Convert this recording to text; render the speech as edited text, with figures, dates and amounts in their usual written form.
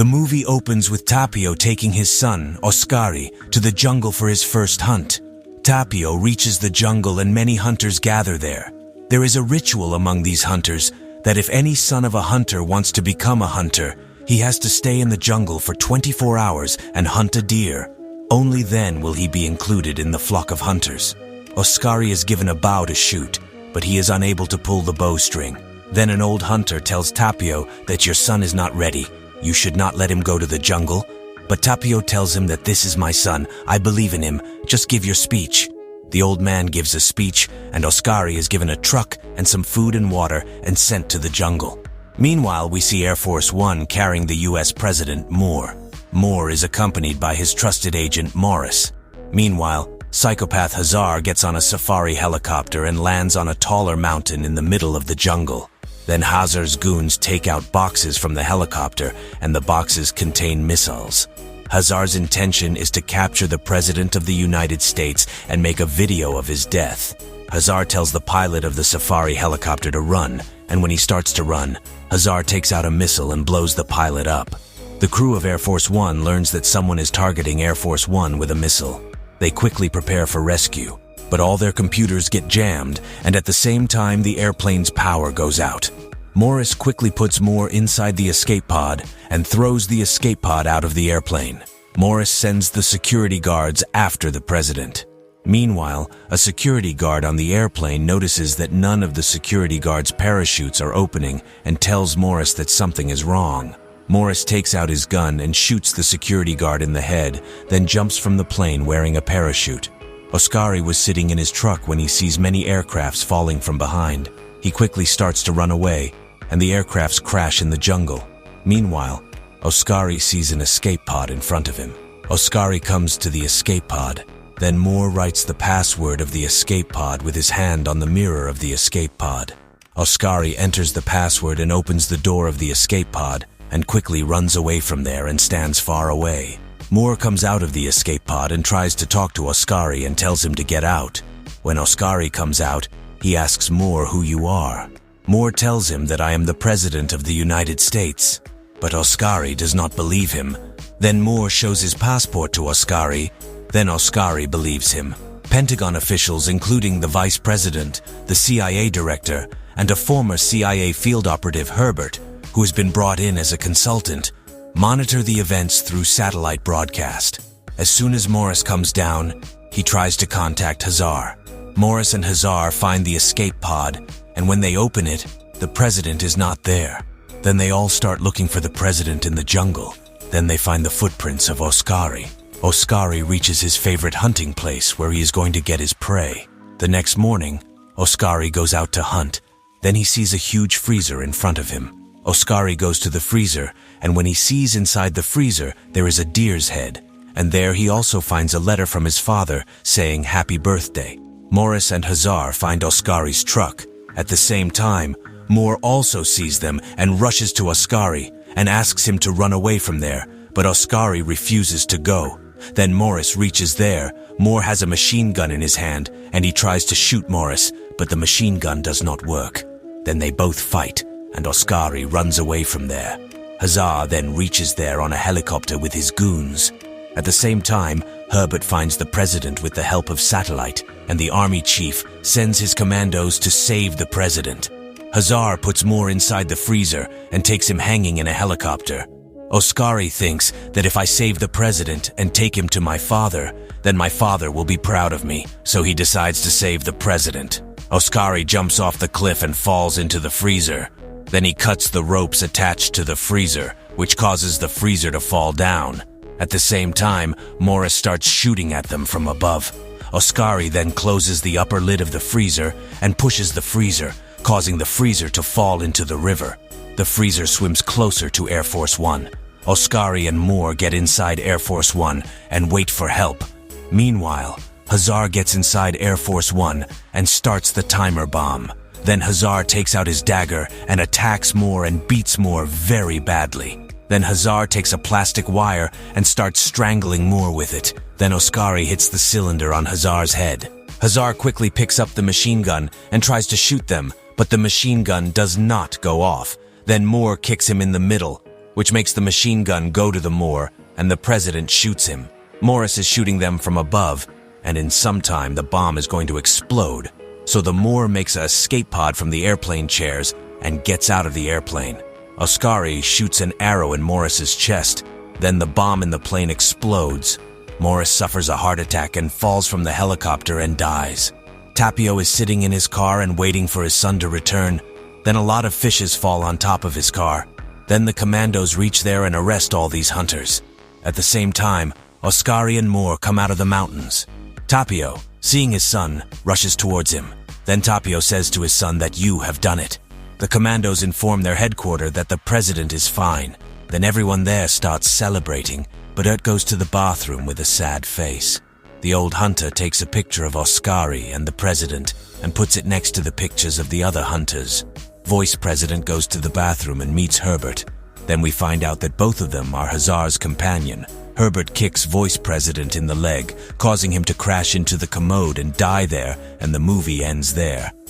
The movie opens with Tapio taking his son, Oscari, to the jungle for his first hunt. Tapio reaches the jungle and many hunters gather there. There is a ritual among these hunters that if any son of a hunter wants to become a hunter, he has to stay in the jungle for 24 hours and hunt a deer. Only then will he be included in the flock of hunters. Oscari is given a bow to shoot, but he is unable to pull the bowstring. Then an old hunter tells Tapio that your son is not ready. You should not let him go to the jungle. But Tapio tells him that this is my son. I believe in him. Just give your speech. The old man gives a speech, and Oscari is given a truck and some food and water and sent to the jungle. Meanwhile, we see Air Force One carrying the US President Moore. Moore is accompanied by his trusted agent Morris. Meanwhile, psychopath Hazar gets on a safari helicopter and lands on a taller mountain in the middle of the jungle. Then Hazar's goons take out boxes from the helicopter, and the boxes contain missiles. Hazar's intention is to capture the President of the United States and make a video of his death. Hazar tells the pilot of the safari helicopter to run, and when he starts to run, Hazar takes out a missile and blows the pilot up. The crew of Air Force One learns that someone is targeting Air Force One with a missile. They quickly prepare for rescue, but all their computers get jammed, and at the same time the airplane's power goes out. Morris quickly puts Moore inside the escape pod and throws the escape pod out of the airplane. Morris sends the security guards after the president. Meanwhile, a security guard on the airplane notices that none of the security guards' parachutes are opening and tells Morris that something is wrong. Morris takes out his gun and shoots the security guard in the head, then jumps from the plane wearing a parachute. Oscari was sitting in his truck when he sees many aircrafts falling from behind. He quickly starts to run away, and the aircrafts crash in the jungle. Meanwhile, Oscari sees an escape pod in front of him. Oscari comes to the escape pod. Then Moore writes the password of the escape pod with his hand on the mirror of the escape pod. Oscari enters the password and opens the door of the escape pod and quickly runs away from there and stands far away. Moore comes out of the escape pod and tries to talk to Oscari and tells him to get out. When Oscari comes out, he asks Moore who you are. Moore tells him that I am the President of the United States. But Oscari does not believe him. Then Moore shows his passport to Oscari. Then Oscari believes him. Pentagon officials, including the Vice President, the CIA Director, and a former CIA field operative, Herbert, who has been brought in as a consultant, monitor the events through satellite broadcast. As soon as Morris comes down, he tries to contact Hazar. Morris and Hazar find the escape pod, and when they open it, the president is not there. Then they all start looking for the president in the jungle. Then they find the footprints of Oscari. Oscari reaches his favorite hunting place where he is going to get his prey. The next morning, Oscari goes out to hunt. Then he sees a huge freezer in front of him. Oscari goes to the freezer, and when he sees inside the freezer, there is a deer's head. And there he also finds a letter from his father saying happy birthday. Morris and Hazar find Oscari's truck. At the same time, Moore also sees them and rushes to Oscari and asks him to run away from there, but Oscari refuses to go. Then Morris reaches there. Moore has a machine gun in his hand, and he tries to shoot Morris, but the machine gun does not work. Then they both fight, and Oscari runs away from there. Hazar then reaches there on a helicopter with his goons. At the same time, Herbert finds the president with the help of satellite, and the army chief sends his commandos to save the president. Hazar puts Moore inside the freezer and takes him hanging in a helicopter. Oscari thinks that if I save the president and take him to my father, then my father will be proud of me, so he decides to save the president. Oscari jumps off the cliff and falls into the freezer. Then he cuts the ropes attached to the freezer, which causes the freezer to fall down. At the same time, Morris starts shooting at them from above. Oscari then closes the upper lid of the freezer and pushes the freezer, causing the freezer to fall into the river. The freezer swims closer to Air Force One. Oscari and Moore get inside Air Force One and wait for help. Meanwhile, Hazar gets inside Air Force One and starts the timer bomb. Then Hazar takes out his dagger and attacks Moore and beats Moore very badly. Then Hazar takes a plastic wire and starts strangling Moore with it. Then Oscari hits the cylinder on Hazar's head. Hazar quickly picks up the machine gun and tries to shoot them, but the machine gun does not go off. Then Moore kicks him in the middle. which makes the machine gun go to the Moor, and the president shoots him. Morris is shooting them from above, and in some time the bomb is going to explode. So the Moor makes an escape pod from the airplane chairs and gets out of the airplane. Oscari shoots an arrow in Morris's chest. Then the bomb in the plane explodes. Morris suffers a heart attack and falls from the helicopter and dies. Tapio is sitting in his car and waiting for his son to return. Then a lot of fishes fall on top of his car. Then the commandos reach there and arrest all these hunters. At the same time, Oscari and Moore come out of the mountains. Tapio, seeing his son, rushes towards him. Then Tapio says to his son that you have done it. The commandos inform their headquarters that the president is fine. Then everyone there starts celebrating, but Ert goes to the bathroom with a sad face. The old hunter takes a picture of Oscari and the president and puts it next to the pictures of the other hunters. Voice President goes to the bathroom and meets Herbert. Then we find out that both of them are Hazar's companion. Herbert kicks Voice President in the leg, causing him to crash into the commode and die there, and the movie ends there.